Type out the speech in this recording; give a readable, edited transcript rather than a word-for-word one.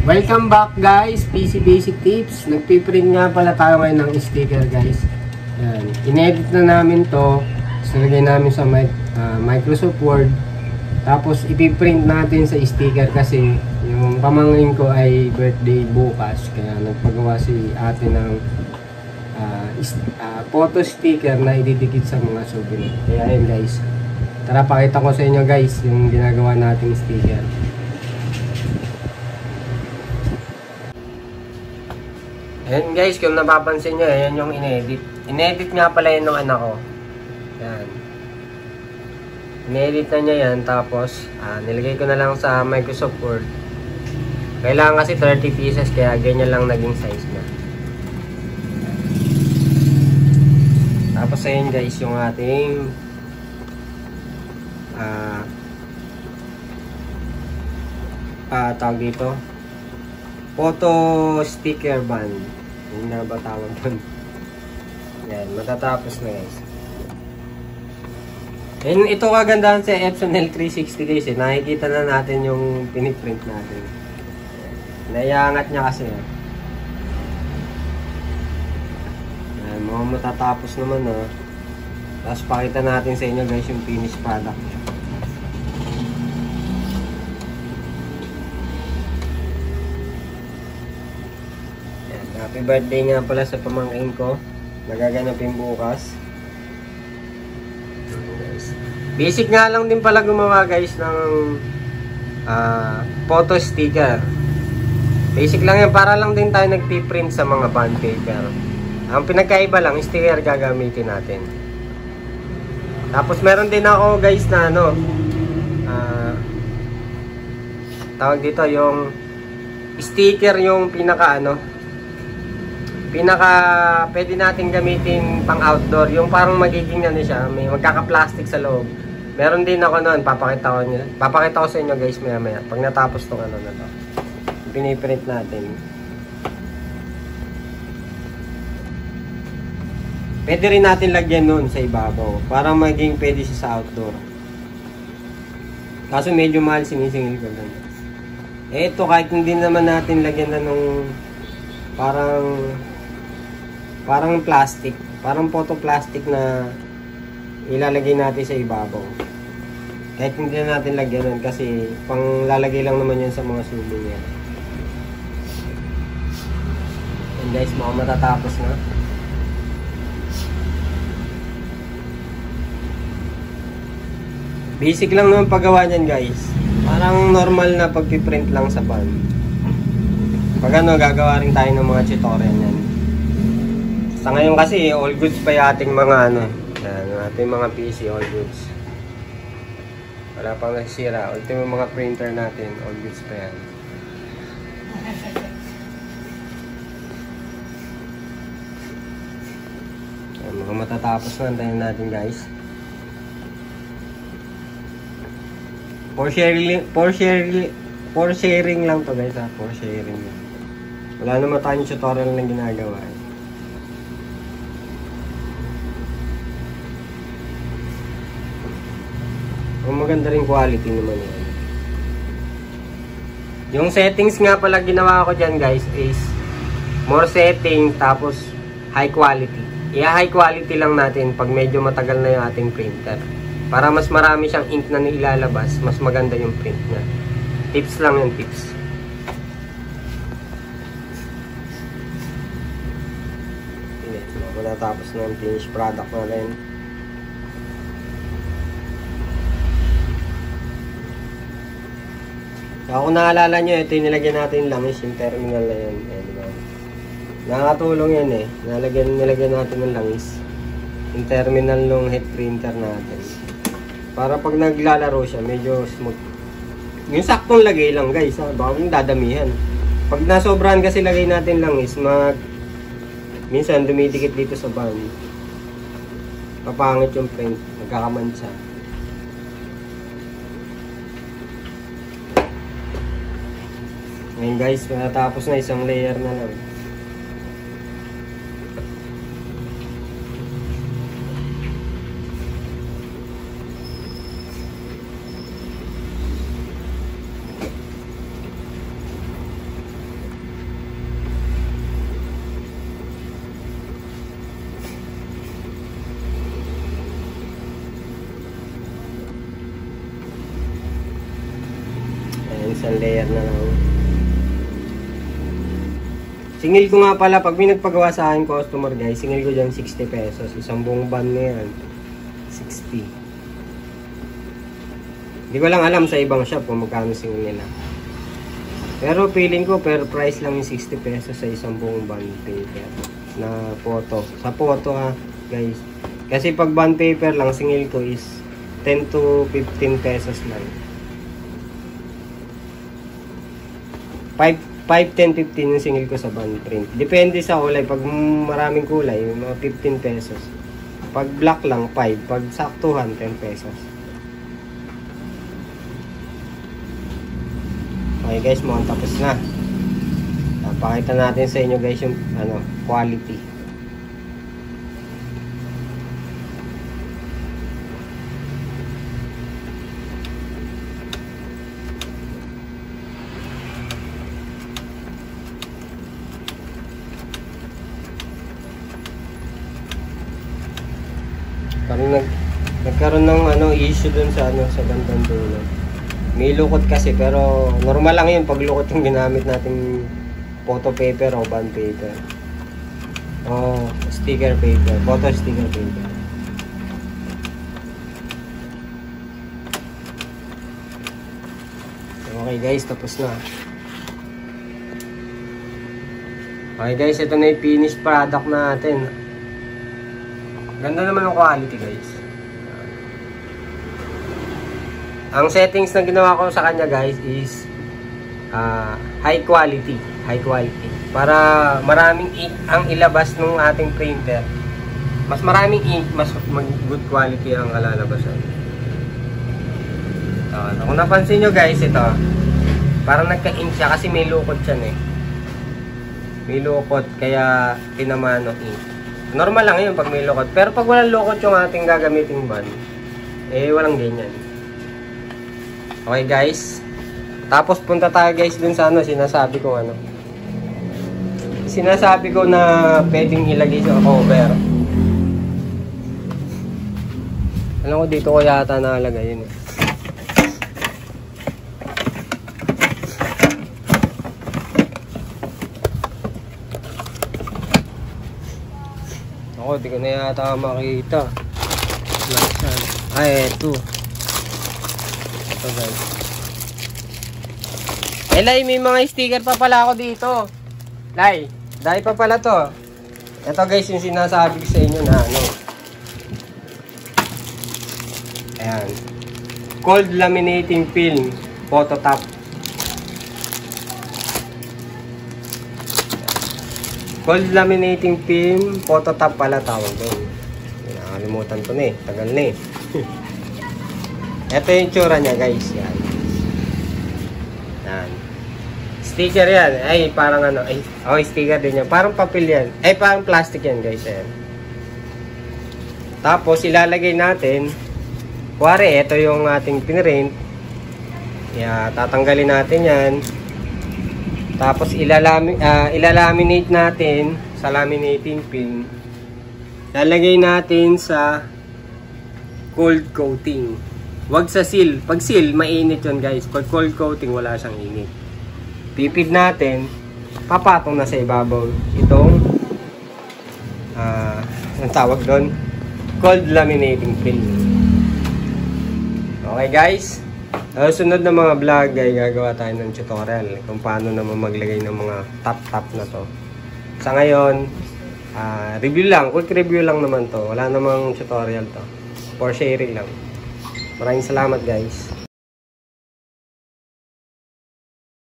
Welcome back guys, PC Basic Tips. Nagpiprint nga pala tayo ngayon ng sticker guys. Yan. In-edit na namin to. Nilagay namin sa Microsoft Word. Tapos ipiprint natin sa sticker kasi yung pamangkin ko ay birthday bukas. Kaya nagpagawa si ate ng photo sticker na ididikit sa mga souvenir. Kaya ayun guys. Tara pakita ko sa inyo guys yung ginagawa nating sticker. Ayan guys, kung napapansin nyo, ayan yung in-edit. In-edit nga pala yun ng anak ko. Ayan. In-edit na niya yan, tapos nilagay ko na lang sa Microsoft Word. Kailangan kasi 30 pieces, kaya ganyan lang naging size niya. Tapos ayan guys, yung ating tawag dito, photo sticker band. Hindi na ba tawag doon? Yan, matatapos na guys. And ito kagandahan sa Epson L360 guys eh. Nakikita na natin yung piniprint natin. Naiangat niya kasi eh. Yan, mga matatapos naman oh. Tapos pakita natin sa inyo guys yung finished product niya. Happy birthday nga pala sa pamangkin ko. Nagaganapin bukas. Basic nga lang din pala gumawa guys ng photo sticker. Basic lang yan, para lang din tayo nagpiprint sa mga bond paper. Ang pinagkaiba lang, sticker gagamitin natin. Tapos meron din ako guys na ano, tawag dito yung sticker, yung pinaka pwede natin gamitin pang outdoor, yung parang magiging ano siya, may magkaka-plastic sa loob. Meron din ako noon, papakita ko sa inyo guys maya pag natapos tong ano na to. Piniprint natin. Pwede rin natin lagyan noon sa ibabaw, para maging pwede siya sa outdoor. Kaso medyo mahal, sinisingil ko doon. Ito kahit hindi naman natin lagyan na nung parang plastic, parang photo plastic na ilalagay natin sa ibabaw. Kahit hindi na natin lagyan nun kasi pang lalagay lang naman yun sa mga souvenir. And guys, matatapos na. Basic lang naman paggawa niyan guys. Parang normal na pagpiprint lang sa band. Pag ano, gagawa rin tayo ng mga tutorial yan. Sa ngayon kasi, all goods pa yung ating mga ano, ating mga PC, all goods. Wala pang nasisira. Ultimo mga printer natin, all goods pa yan. Ayan, mga matatapos na, antayin natin guys. For sharing lang to guys ha, for sharing. Wala naman tayong tutorial na ginagawa eh. Maganda rin quality naman yan. Yung settings nga pala ginawa ko dyan guys is more setting tapos high quality. High quality lang natin pag medyo matagal na yung ating printer. Para mas marami siyang ink na nilalabas, mas maganda yung print niya. Tips lang yung tips. Natapos na yung finished product natin. So, kung naalala nyo, ito yung nilagyan natin langis, yung terminal na yun. Ayan, diba? Nakakatulong yan eh. Nilagyan natin ng langis. Yung terminal ng head printer natin. Para pag naglalaro siya, medyo smooth. Yung saktong lagay lang guys, ha? Baka kung dadamihan. Pag nasobrahan kasi lagay natin langis, minsan dumidikit dito sa band. Papangit yung print, nagkakamansya. Ngayon guys, natapos na, isang layer na lang. Isang layer na lang. Singil ko nga pala, pag may nagpagawa sa akin customer guys, singil ko dyan 60 pesos. Isang buong band na yan. 60. Hindi ko lang alam sa ibang shop kung magkano singil nila. Pero feeling ko per price lang yung 60 pesos sa isang buong bond paper na photo. Sa photo ha guys. Kasi pag bond paper lang, singil ko is 10 to 15 pesos lang. 5, 10, 15 yung singil ko sa bond print. Depende sa kulay. Pag maraming kulay, mga 15 pesos. Pag black lang, 5. Pag saktuhan, 10 pesos. Okay guys, mukhang tapos na. Pakita natin sa inyo guys yung quality. Parang nagkaroon ng issue dun sa sa bandang dulo. May lukot kasi pero normal lang yun pag lukot yung ginamit nating photo paper o bond paper. O sticker paper, photo sticker paper. Okay guys, tapos na. Okay guys, ito na yung finished product natin. Ganda naman ng quality guys. Ang settings na ginawa ko sa kanya guys is high quality. Para maraming ink ang ilabas ng ating printer. Mas maraming ink, mas good quality ang kalalabasan. Kung napansin nyo guys, ito parang nagka-ink siya kasi may lukot siya may lukot kaya tinamaan ng ink. Normal lang yun pag may lukot. Pero pag walang lukot yung ating gagamiting band, walang ganyan. Okay guys. Tapos punta tayo guys dun sa sinasabi ko Sinasabi ko na pwedeng ilagay sa cover. Alam ko dito ko yata nakalagay yun Ako, di ko na yata makita. Eto. Ito guys. Lai, may mga sticker pa pala ako dito. Lai, dahil pa pala to. Ito guys, yung sinasabi ko sa inyo na Ayan. Cold laminating film. Photo top. Cold laminating film, photo top pala tawag doon. Nakalimutan ko na tagal na Ito yung tsura niya guys. Yan. Sticker yan. Ay, parang sticker din yan. Parang papel yan. Ay, parang plastic yan guys. Ayan. Tapos, ilalagay natin. Kuwari, ito yung ating pinrint. Tatanggalin natin yan. Tapos ilalaminate natin sa laminating film. Lalagay natin sa cold coating. Huwag sa seal. Pag seal, mainit yun guys. Pag cold coating, wala siyang init. Pipid natin, papatong na sa ibabaw itong ang tawag doon, cold laminating film. Okay guys. Sunod na mga vlog ay gagawa tayo ng tutorial kung paano naman maglagay ng mga top na to. Sa ngayon, review lang, quick review lang naman to. Wala namang tutorial to. For sharing lang. Maraming salamat guys.